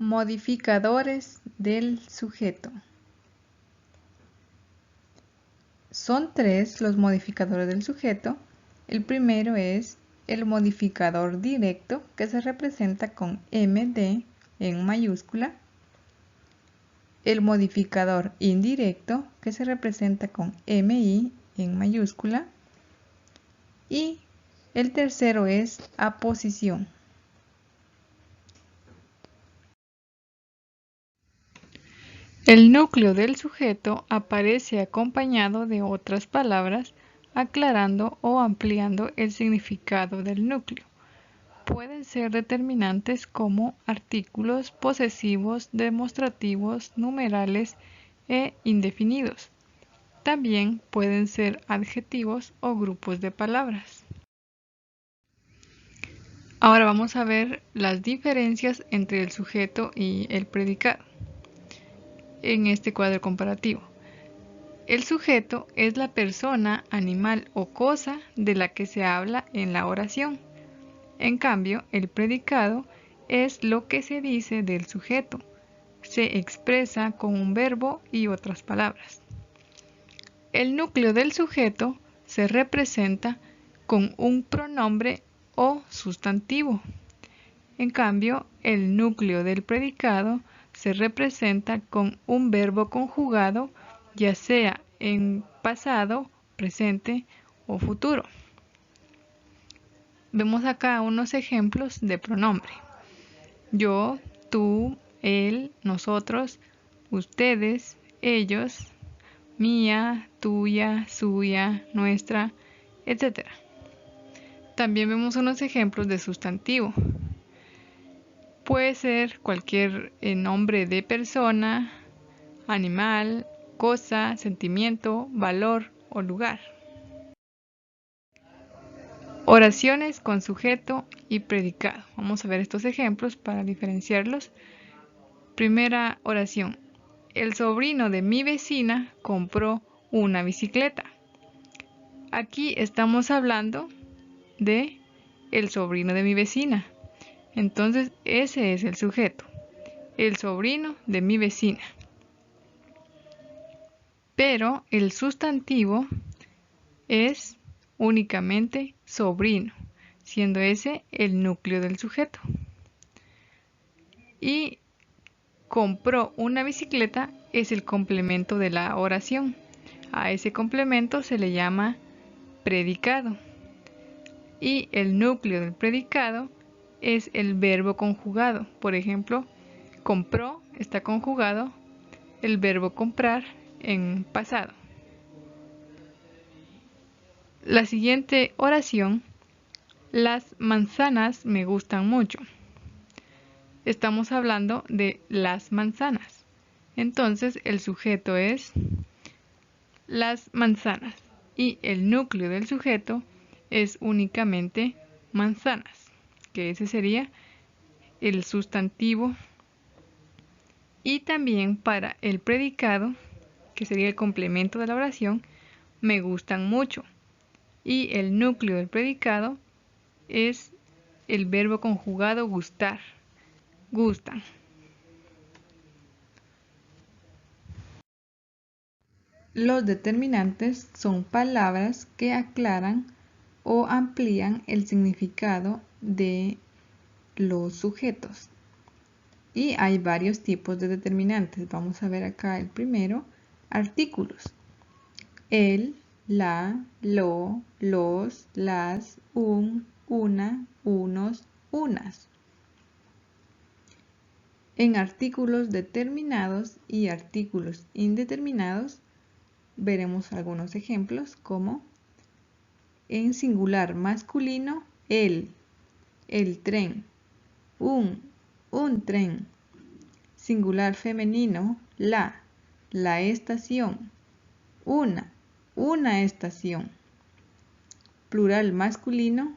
Modificadores del sujeto. Son tres los modificadores del sujeto. El primero es el modificador directo, que se representa con MD en mayúscula. El modificador indirecto, que se representa con MI en mayúscula. Y el tercero es aposición. El núcleo del sujeto aparece acompañado de otras palabras, aclarando o ampliando el significado del núcleo. Pueden ser determinantes como artículos posesivos, demostrativos, numerales e indefinidos. También pueden ser adjetivos o grupos de palabras. Ahora vamos a ver las diferencias entre el sujeto y el predicado en este cuadro comparativo. El sujeto es la persona, animal o cosa de la que se habla en la oración. En cambio, el predicado es lo que se dice del sujeto. Se expresa con un verbo y otras palabras. El núcleo del sujeto se representa con un pronombre o sustantivo. En cambio, el núcleo del predicado se representa con un verbo conjugado, ya sea en pasado, presente o futuro. Vemos acá unos ejemplos de pronombre. Yo, tú, él, nosotros, ustedes, ellos, mía, tuya, suya, nuestra, etc. También vemos unos ejemplos de sustantivo. Puede ser cualquier nombre de persona, animal, cosa, sentimiento, valor o lugar. Oraciones con sujeto y predicado. Vamos a ver estos ejemplos para diferenciarlos. Primera oración. El sobrino de mi vecina compró una bicicleta. Aquí estamos hablando de el sobrino de mi vecina. Entonces ese es el sujeto. El sobrino de mi vecina. Pero el sustantivo es únicamente sobrino, siendo ese el núcleo del sujeto. Y compró una bicicleta es el complemento de la oración. A ese complemento se le llama predicado. Y el núcleo del predicado es el verbo conjugado. Por ejemplo, compró está conjugado el verbo comprar en pasado. La siguiente oración, las manzanas me gustan mucho. Estamos hablando de las manzanas. Entonces el sujeto es las manzanas y el núcleo del sujeto es únicamente manzanas, que ese sería el sustantivo. Y también para el predicado, que sería el complemento de la oración, me gustan mucho. Y el núcleo del predicado es el verbo conjugado gustar. Gustan. Los determinantes son palabras que aclaran o amplían el significado de los sujetos. Y hay varios tipos de determinantes. Vamos a ver acá el primero, artículos. El, la, lo, los, las, un, una, unos, unas. En artículos determinados y artículos indeterminados veremos algunos ejemplos como en singular masculino, el tren, un tren. Singular femenino, la estación, una estación. Plural masculino,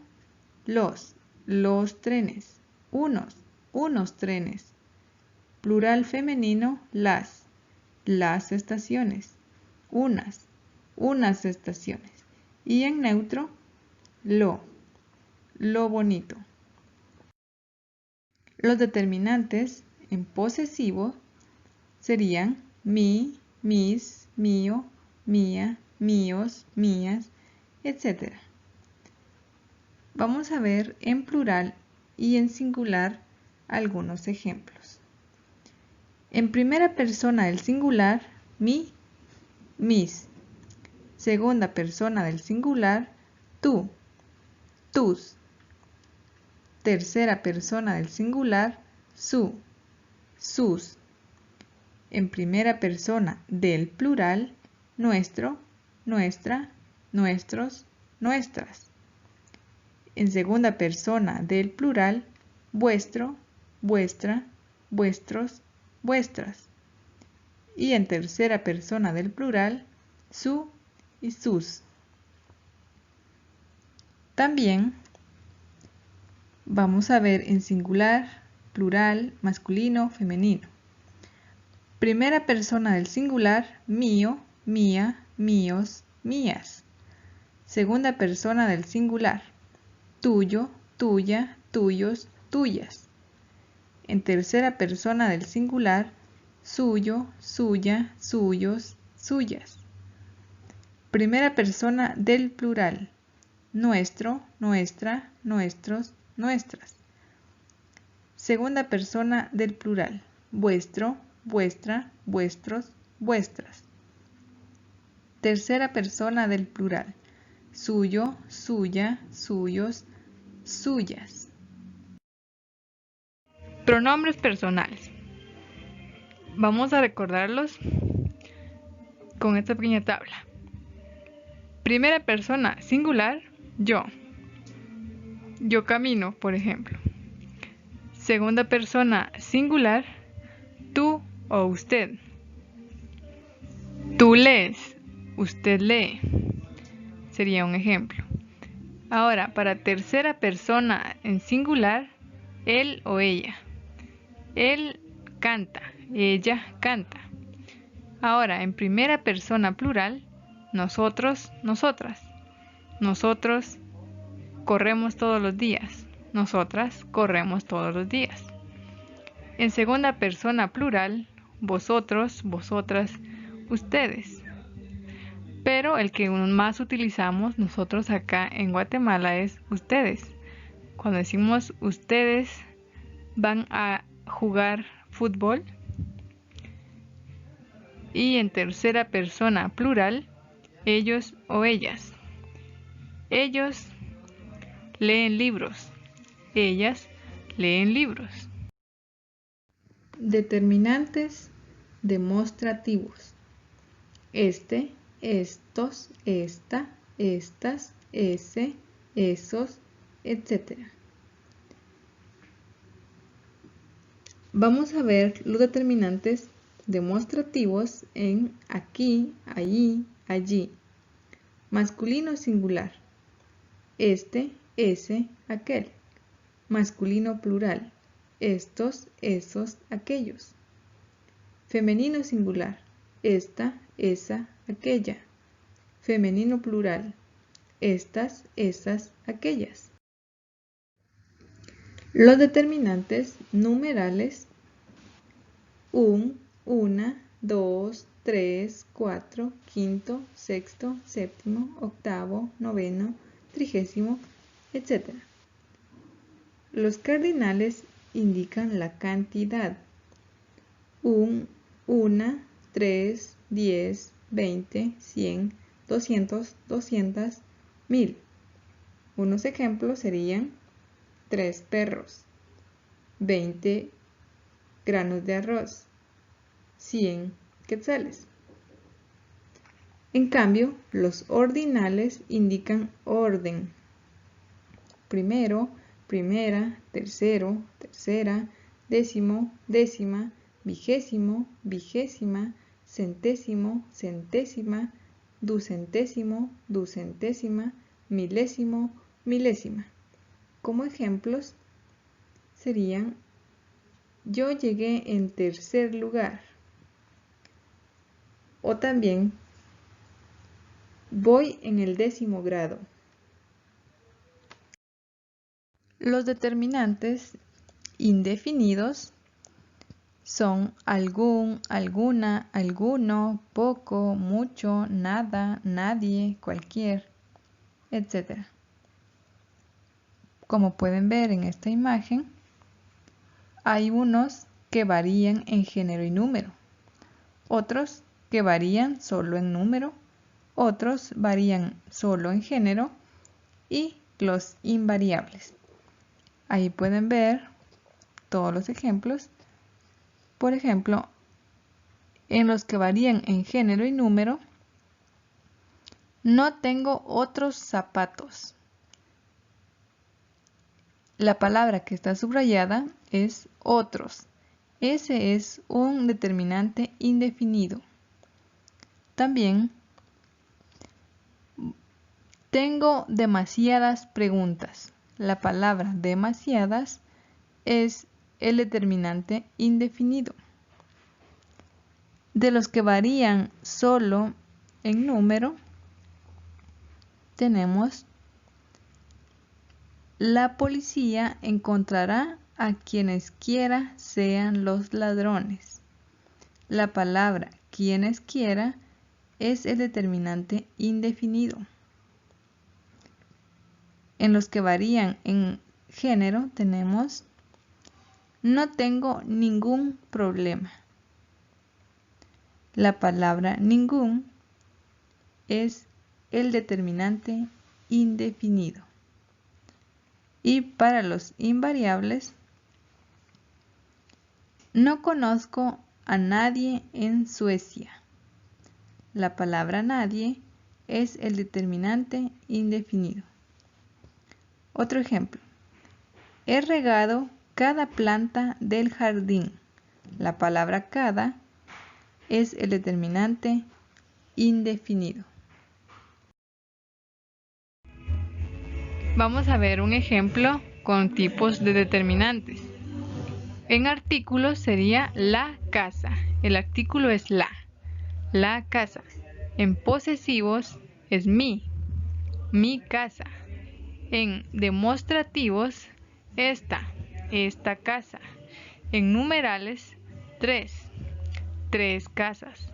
los trenes, unos trenes. Plural femenino, las estaciones, unas estaciones. Y en neutro, lo bonito. Los determinantes en posesivo serían mi, mis, mío, mía, míos, mías, etc. Vamos a ver en plural y en singular algunos ejemplos. En primera persona del singular, mi, mis. Segunda persona del singular, tú, tus. Tercera persona del singular, su, sus. En primera persona del plural, nuestro, nuestra, nuestros, nuestras. En segunda persona del plural, vuestro, vuestra, vuestros, vuestras. Y en tercera persona del plural, su y sus. También vamos a ver en singular, plural, masculino, femenino. Primera persona del singular, mío, mía, míos, mías. Segunda persona del singular, tuyo, tuya, tuyos, tuyas. En tercera persona del singular, suyo, suya, suyos, suyas. Primera persona del plural, nuestro, nuestra, nuestros, nuestras. Segunda persona del plural, vuestro, vuestra, vuestros, vuestras. Tercera persona del plural, suyo, suya, suyos, suyas. Pronombres personales. Vamos a recordarlos con esta pequeña tabla. Primera persona singular, yo. Yo camino, por ejemplo. Segunda persona singular, tú o usted. Tú lees, usted lee. Sería un ejemplo. Ahora, para tercera persona en singular, él o ella. Él canta, ella canta. Ahora, en primera persona plural, nosotros, nosotras. Nosotros corremos todos los días. Nosotras corremos todos los días. En segunda persona plural, vosotros, vosotras, ustedes. Pero el que más utilizamos nosotros acá en Guatemala es ustedes. Cuando decimos ustedes van a jugar fútbol. Y en tercera persona plural, ellos o ellas. Ellos leen libros. Ellas leen libros. Determinantes demostrativos. Este, estos, esta, estas, ese, esos, etc. Vamos a ver los determinantes demostrativos en aquí, allí, allí. Masculino singular. Este, ese, aquel. Masculino plural. Estos, esos, aquellos. Femenino singular. Esta, esa, aquella. Femenino plural. Estas, esas, aquellas. Los determinantes numerales. Un, una, dos, tres, cuatro, quinto, sexto, séptimo, octavo, noveno, trigésimo, etc. Los cardinales indican la cantidad. Un, una, 3, 10, 20, 100, 200, 200, 1000. Unos ejemplos serían 3 perros, 20 granos de arroz, 100 quetzales. En cambio, los ordinales indican orden. Primero, primera, tercero, tercera, décimo, décima, vigésimo, vigésima, centésimo, centésima, ducentésimo, ducentésima, milésimo, milésima. Como ejemplos serían: yo llegué en tercer lugar. O también, voy en el 10º grado. Los determinantes indefinidos son algún, alguna, alguno, poco, mucho, nada, nadie, cualquier, etc. Como pueden ver en esta imagen, hay unos que varían en género y número, otros que varían solo en número, otros varían solo en género y los invariables. Ahí pueden ver todos los ejemplos. Por ejemplo, en los que varían en género y número, no tengo otros zapatos. La palabra que está subrayada es otros. Ese es un determinante indefinido. También tengo demasiadas preguntas. La palabra demasiadas es el determinante indefinido. De los que varían solo en número, tenemos: la policía encontrará a quienes quiera sean los ladrones. La palabra quienes quiera es el determinante indefinido. En los que varían en género tenemos: no tengo ningún problema. La palabra ningún es el determinante indefinido. Y para los invariables, no conozco a nadie en Suecia. La palabra nadie es el determinante indefinido. Otro ejemplo: he regado cada planta del jardín. La palabra cada es el determinante indefinido. Vamos a ver un ejemplo con tipos de determinantes. En artículos sería la casa. El artículo es la casa. En posesivos es mi casa. En demostrativos, esta casa. En numerales, tres casas.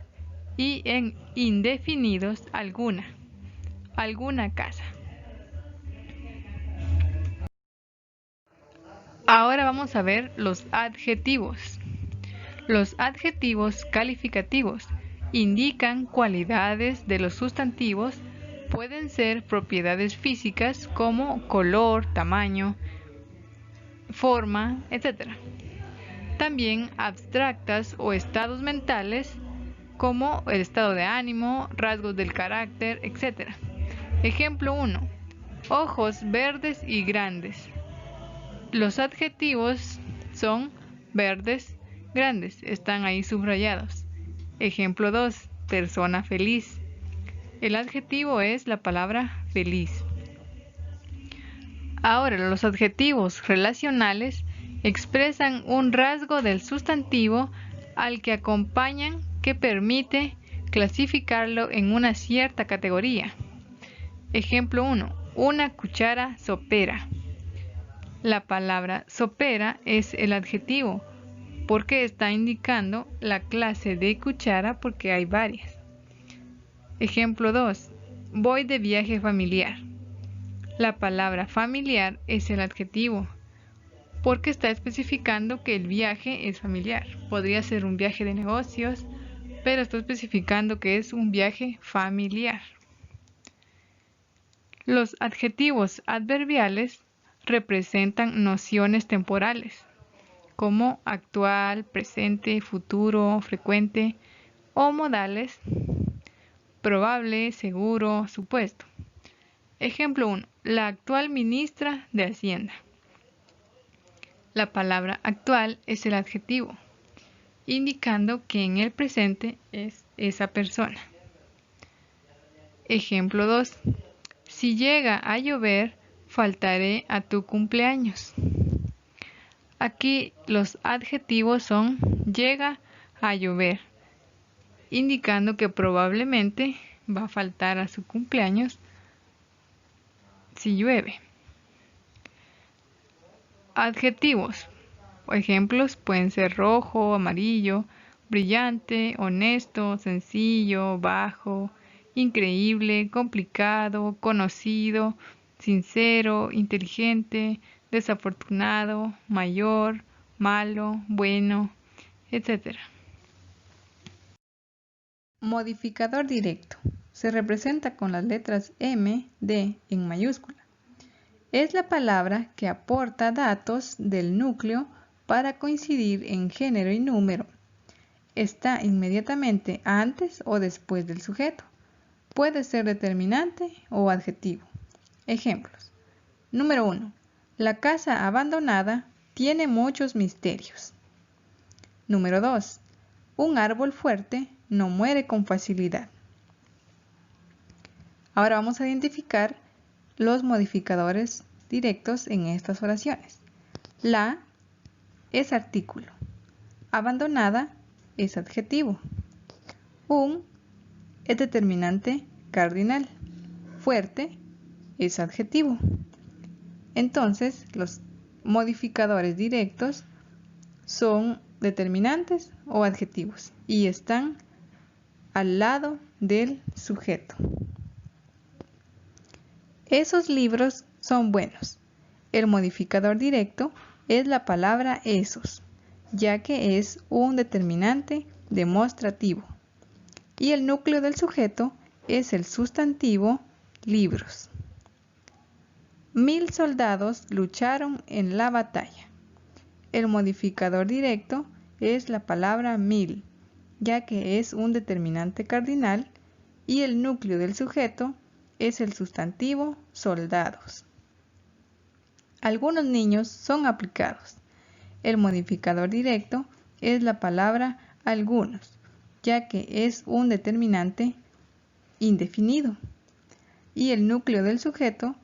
Y en indefinidos, alguna casa. Ahora vamos a ver los adjetivos. Los adjetivos calificativos indican cualidades de los sustantivos. Pueden ser propiedades físicas como color, tamaño, forma, etc. También abstractas o estados mentales como el estado de ánimo, rasgos del carácter, etc. Ejemplo 1. Ojos verdes y grandes. Los adjetivos son verdes, grandes, están ahí subrayados. Ejemplo 2. Persona feliz. El adjetivo es la palabra feliz. Ahora, los adjetivos relacionales expresan un rasgo del sustantivo al que acompañan que permite clasificarlo en una cierta categoría. Ejemplo 1. Una cuchara sopera. La palabra sopera es el adjetivo porque está indicando la clase de cuchara porque hay varias. Ejemplo 2. Voy de viaje familiar. La palabra familiar es el adjetivo porque está especificando que el viaje es familiar. Podría ser un viaje de negocios, pero está especificando que es un viaje familiar. Los adjetivos adverbiales representan nociones temporales, como actual, presente, futuro, frecuente, o modales, probable, seguro, supuesto. Ejemplo 1. La actual ministra de Hacienda. La palabra actual es el adjetivo, indicando que en el presente es esa persona. Ejemplo 2. Si llega a llover, faltaré a tu cumpleaños. Aquí los adjetivos son llega a llover, indicando que probablemente va a faltar a su cumpleaños si llueve. Adjetivos Ejemplos pueden ser rojo, amarillo, brillante, honesto, sencillo, bajo, increíble, complicado, conocido, sincero, inteligente, desafortunado, mayor, malo, bueno, etc. Modificador directo. Se representa con las letras M, D en mayúscula. Es la palabra que aporta datos del núcleo para coincidir en género y número. Está inmediatamente antes o después del sujeto. Puede ser determinante o adjetivo. Ejemplos. Número 1. La casa abandonada tiene muchos misterios. Número 2. Un árbol fuerte no muere con facilidad. Ahora vamos a identificar los modificadores directos en estas oraciones. La es artículo. Abandonada es adjetivo. Un es determinante cardinal. Fuerte es adjetivo. Entonces, los modificadores directos son determinantes o adjetivos y están al lado del sujeto. Esos libros son buenos. El modificador directo es la palabra esos, ya que es un determinante demostrativo. Y el núcleo del sujeto es el sustantivo libros. 1000 soldados lucharon en la batalla. El modificador directo es la palabra 1000, ya que es un determinante cardinal y el núcleo del sujeto es el sustantivo soldados. Algunos niños son aplicados. El modificador directo es la palabra algunos, ya que es un determinante indefinido. Y el núcleo del sujeto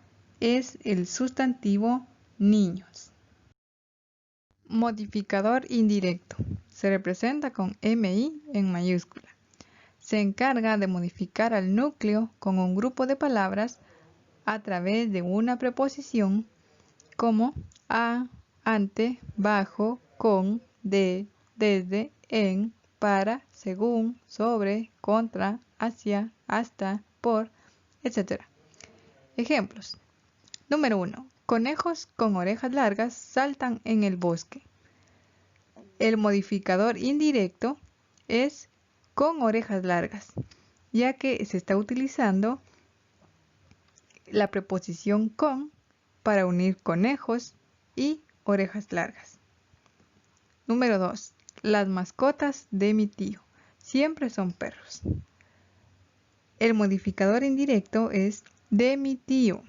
es el sustantivo niños. Modificador indirecto. Se representa con MI en mayúscula. Se encarga de modificar al núcleo con un grupo de palabras a través de una preposición como a, ante, bajo, con, de, desde, en, para, según, sobre, contra, hacia, hasta, por, etc. Ejemplos. Número 1. Conejos con orejas largas saltan en el bosque. El modificador indirecto es con orejas largas, ya que se está utilizando la preposición con para unir conejos y orejas largas. Número 2. Las mascotas de mi tío siempre son perros. El modificador indirecto es de mi tío,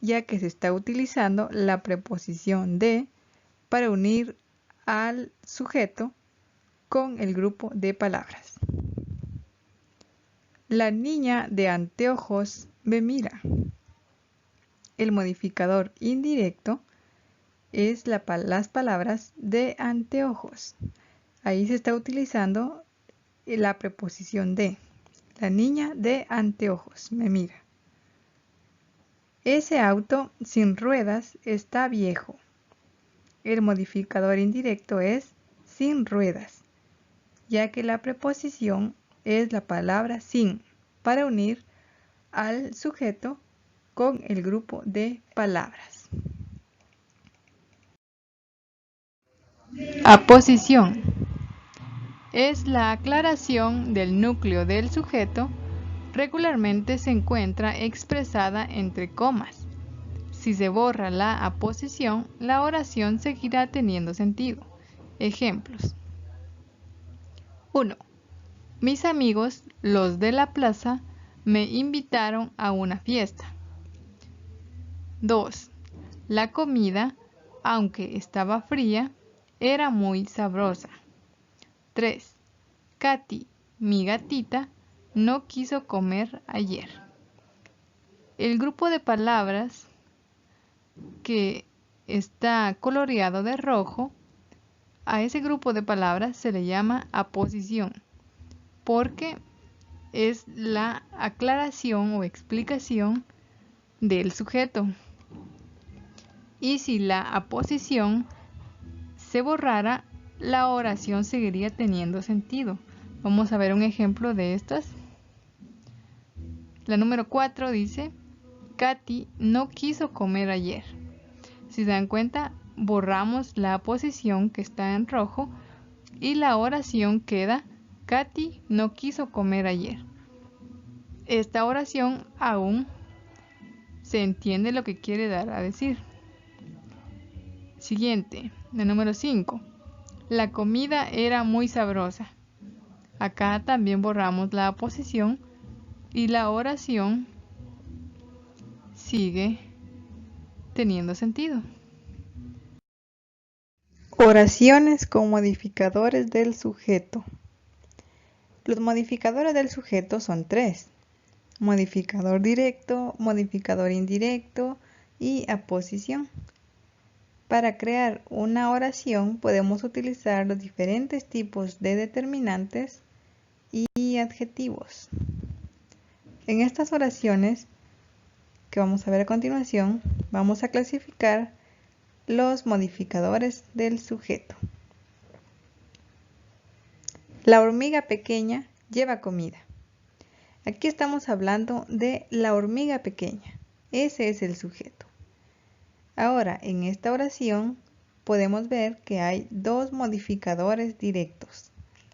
ya que se está utilizando la preposición de para unir al sujeto con el grupo de palabras. La niña de anteojos me mira. El modificador indirecto es las palabras de anteojos. Ahí se está utilizando la preposición de. La niña de anteojos me mira. Ese auto sin ruedas está viejo. El modificador indirecto es sin ruedas, ya que la preposición es la palabra sin para unir al sujeto con el grupo de palabras. Aposición. Es la aclaración del núcleo del sujeto. Regularmente se encuentra expresada entre comas. Si se borra la aposición, la oración seguirá teniendo sentido. Ejemplos. 1. Mis amigos, los de la plaza, me invitaron a una fiesta. 2. La comida, aunque estaba fría, era muy sabrosa. 3. Katy, mi gatita, no quiso comer ayer. El grupo de palabras que está coloreado de rojo, a ese grupo de palabras se le llama aposición, porque es la aclaración o explicación del sujeto. Y si la aposición se borrara, la oración seguiría teniendo sentido. Vamos a ver un ejemplo de estas. La número 4 dice: Katy no quiso comer ayer. Si se dan cuenta, borramos la posición que está en rojo y la oración queda: Katy no quiso comer ayer. Esta oración aún se entiende lo que quiere dar a decir. Siguiente, la número 5. La comida era muy sabrosa. Acá también borramos la posición y la oración sigue teniendo sentido. Oraciones con modificadores del sujeto. Los modificadores del sujeto son 3. Modificador directo, modificador indirecto y aposición. Para crear una oración podemos utilizar los diferentes tipos de determinantes y adjetivos. En estas oraciones que vamos a ver a continuación, vamos a clasificar los modificadores del sujeto. La hormiga pequeña lleva comida. Aquí estamos hablando de la hormiga pequeña. Ese es el sujeto. Ahora, en esta oración podemos ver que hay 2 modificadores directos.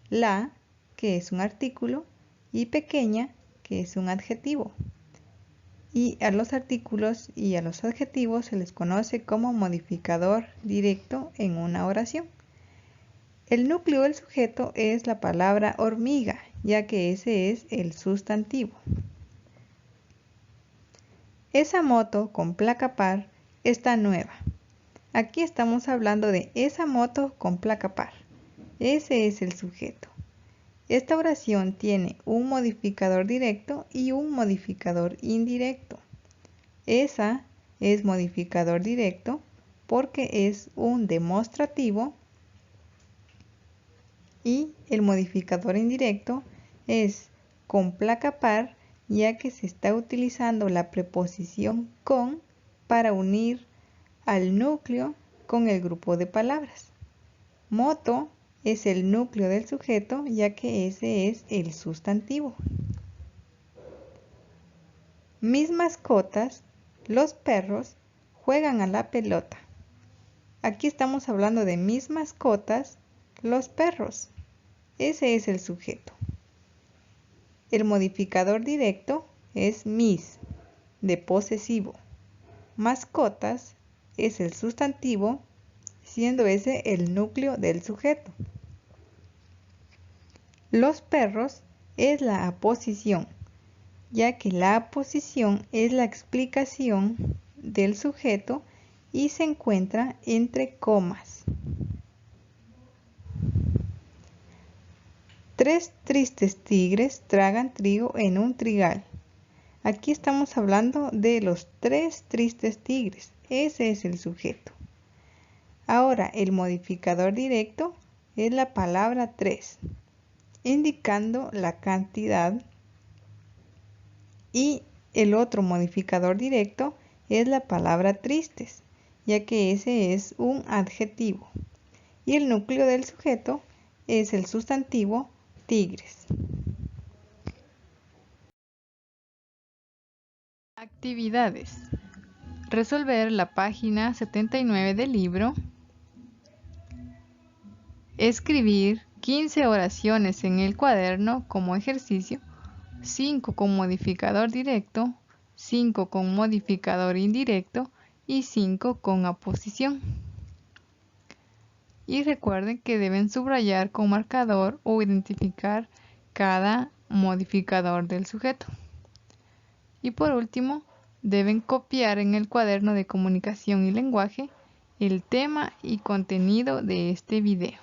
La, que es un artículo, y pequeña, que es un adjetivo. Y a los artículos y a los adjetivos se les conoce como modificador directo en una oración. El núcleo del sujeto es la palabra hormiga, ya que ese es el sustantivo. Esa moto con placa par está nueva. Aquí estamos hablando de esa moto con placa par. Ese es el sujeto. Esta oración tiene un modificador directo y un modificador indirecto. Esa es modificador directo porque es un demostrativo y el modificador indirecto es con placa par, ya que se está utilizando la preposición con para unir al núcleo con el grupo de palabras. Moto es el núcleo del sujeto, ya que ese es el sustantivo. Mis mascotas, los perros, juegan a la pelota. Aquí estamos hablando de mis mascotas, los perros. Ese es el sujeto. El modificador directo es mis, de posesivo. Mascotas es el sustantivo, siendo ese el núcleo del sujeto. Los perros es la aposición, ya que la aposición es la explicación del sujeto y se encuentra entre comas. 3 tristes tigres tragan trigo en un trigal. Aquí estamos hablando de los 3 tristes tigres. Ese es el sujeto. Ahora, el modificador directo es la palabra 3, indicando la cantidad. Y el otro modificador directo es la palabra tristes, ya que ese es un adjetivo. Y el núcleo del sujeto es el sustantivo tigres. Actividades. Resolver la página 79 del libro. Escribir 15 oraciones en el cuaderno como ejercicio, 5 con modificador directo, 5 con modificador indirecto y 5 con aposición. Y recuerden que deben subrayar con marcador o identificar cada modificador del sujeto. Y por último, deben copiar en el cuaderno de comunicación y lenguaje el tema y contenido de este video.